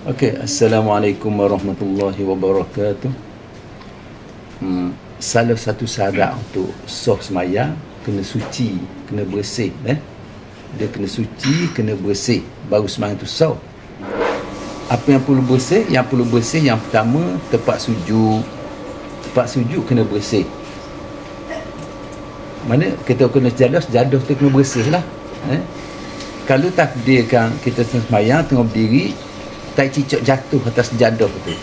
Okey, Assalamualaikum warahmatullahi wabarakatuh. Salah satu syarat untuk sah semayang kena suci, kena bersih, Dia kena suci, kena bersih baru semayang tu sah. Apa yang perlu bersih? Yang perlu bersih yang pertama tempat sujud. Tempat sujud kena bersih. Mana kita kena sejadah tu kena bersih lah. Kalau takdirkan kita semayang tengah berdiri, tai cicak jatuh atas sejadah tu,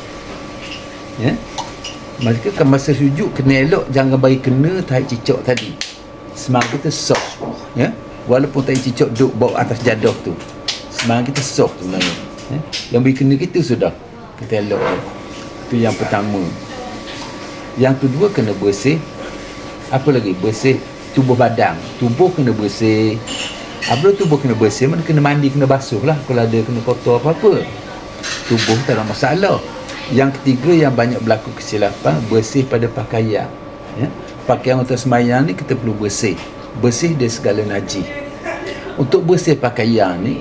maka kan masa sujud kena elok, jangan bagi kena tai cicak tadi. Semayang kita sah, walaupun tai cicak duduk bawah atas sejadah tu, semayang kita sah sebenarnya. Yang bagi kena kita sudah kita elok. Itu yang pertama. Yang kedua kena bersih. Apa lagi? Bersih tubuh badan. Tubuh kena bersih. Apabila tubuh kena bersih, mana kena mandi, kena basuh lah. Kalau ada kena kotor apa-apa, tubuh tak ada masalah. Yang ketiga yang banyak berlaku kesilapan, bersih pada pakaian. Pakaian untuk semayang ni kita perlu bersih. Bersih dari segala najis. Untuk bersih pakaian ni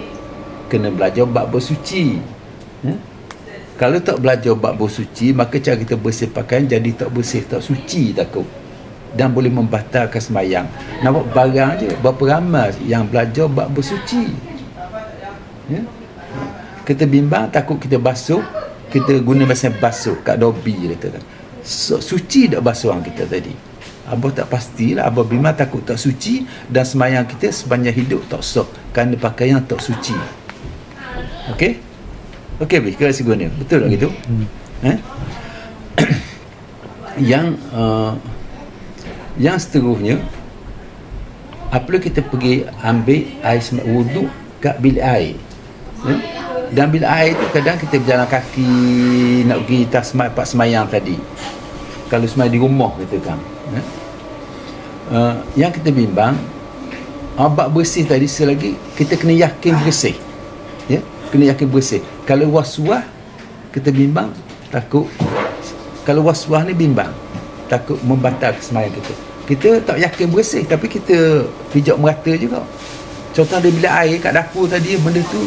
kena belajar bab bersuci. Kalau tak belajar bab bersuci, maka cara kita bersih pakaian jadi tak bersih, tak suci takut, dan boleh membatalkan semayang. Nampak barang je, berapa ramai yang belajar bab bersuci. Kita bimbang takut kita basuh, kita guna mesin basuh kat dobi kata kan. Suci tak basuhan kita tadi? Abah tak pastilah. Abah bimbang takut tak suci dan semayang kita sepanjang hidup tak sah kerana pakaian tak suci. Okey? Okey, Bi, kira guna. Betul tak gitu? Yang seterusnya, apabila kita pergi ambil air wuduk kat bilik air, dan bilik air tu kadang kita berjalan kaki nak pergi tempat semayang tadi. Kalau semayang di rumah kita kan, yang kita bimbang bab bersih tadi, selagi kita kena yakin bersih, kena yakin bersih. Kalau was-was kita bimbang takut, kalau was-was ni bimbang takut membatalkan semayang kita. Kita tak yakin bersih tapi kita pijak merata juga. Contoh dia bilik air kat dapur tadi, benda tu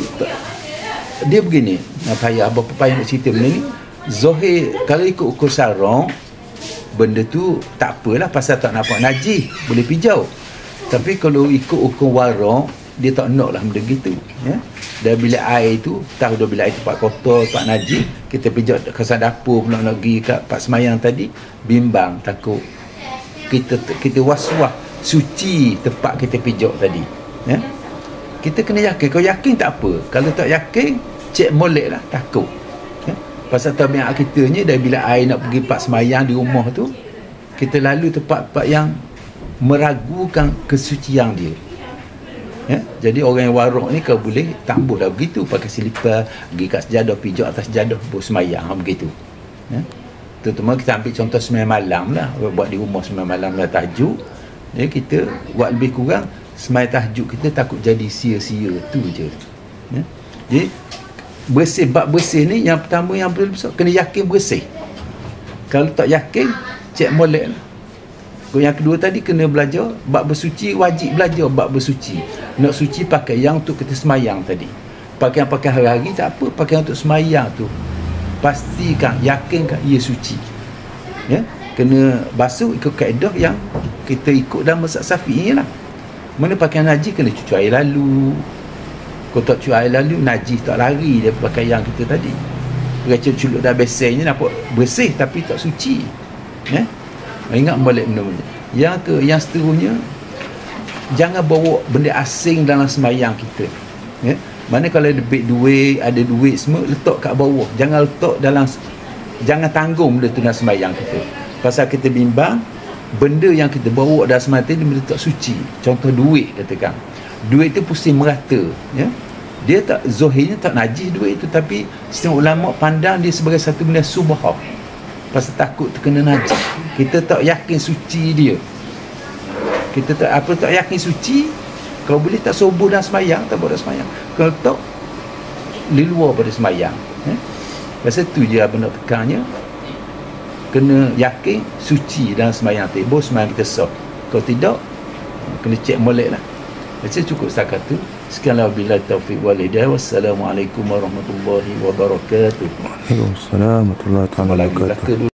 dia begini, payah abang payah nak cerita benda ni. Zahir kalau ikut ukur sarong, benda tu tak apalah pasal tak nampak najis, boleh pijau. Tapi kalau ikut ukur warung, dia tak nak lah benda gitu, Dan bilik air tu, tahu dah bilik air tempat kotor, tempat najis, kita pijak kawasan dapur pula nak pergi kat tempat semayang tadi, bimbang takut kita was-was suci tempat kita pijak tadi. Kita kena yakin. Kalau yakin tak apa, kalau tak yakin cek molek lah, takut. Pasal tabiat kita ni, dari bilik air nak pergi tempat semayang di rumah tu, kita lalu tempat-tempat yang meragukan kesucian dia. Jadi orang yang warok ni kalau boleh tambuh dah begitu, pakai selipar, pergi kat sejadah, pijak atas sejadah, bersemayang begitu. Terutama kita ambil contoh semayang malam lah, buat di rumah semayang malam lah tahajud. Kita buat lebih kurang semayang tahajud kita takut jadi sia-sia tu je. Jadi bersih, bab bersih ni yang pertama yang perlu kena yakin bersih. Kalau tak yakin, cek molek lah. Yang kedua tadi kena belajar bab bersuci, wajib belajar bab bersuci. Nak suci pakai yang untuk kita semayang tadi. Pakaian-pakaian hari-hari tak apa, pakaian untuk semayang tu pastikan, yakinkan ia suci. Kena basuh ikut kaedah yang kita ikut dalam mazhab Syafi'i lah. Mana pakaian najis kena cuci air lalu. Kalau tak cuci air lalu, najis tak lari dari pakaian kita tadi. Beracun culuk dah besennya nampak bersih tapi tak suci. Ingat balik benda-benda. Yang seterusnya, jangan bawa benda asing dalam semayang kita. Mana kalau ada duit, ada duit semua, letak kat bawah. Jangan letak dalam, jangan tanggung benda tu dalam semayang kita. Pasal kita bimbang benda yang kita bawa dalam semayang tu benda tak suci. Contoh duit katakan. Duit tu pusing merata, dia tak, zahirnya tak najis duit tu, tapi setengah ulama pandang dia sebagai satu benda subhah. Pasal takut terkena najis. Kita tak yakin suci dia. Kita tak yakin suci, kalau boleh tak subuh dan semayang, tak buat semayang. Kalau tak, di luar pada semayang. Pasal tu je abang nak tekannya, kena yakin suci dalam semayang tu, baru semayang kita sah. Kalau tidak, kena cek molek lah. Macam cukup setakat tu. Sekianlah, bila taufiq wal hidayah. Wassalamualaikum warahmatullahi wabarakatuh. Waalaikumsalam warahmatullahi wabarakatuh.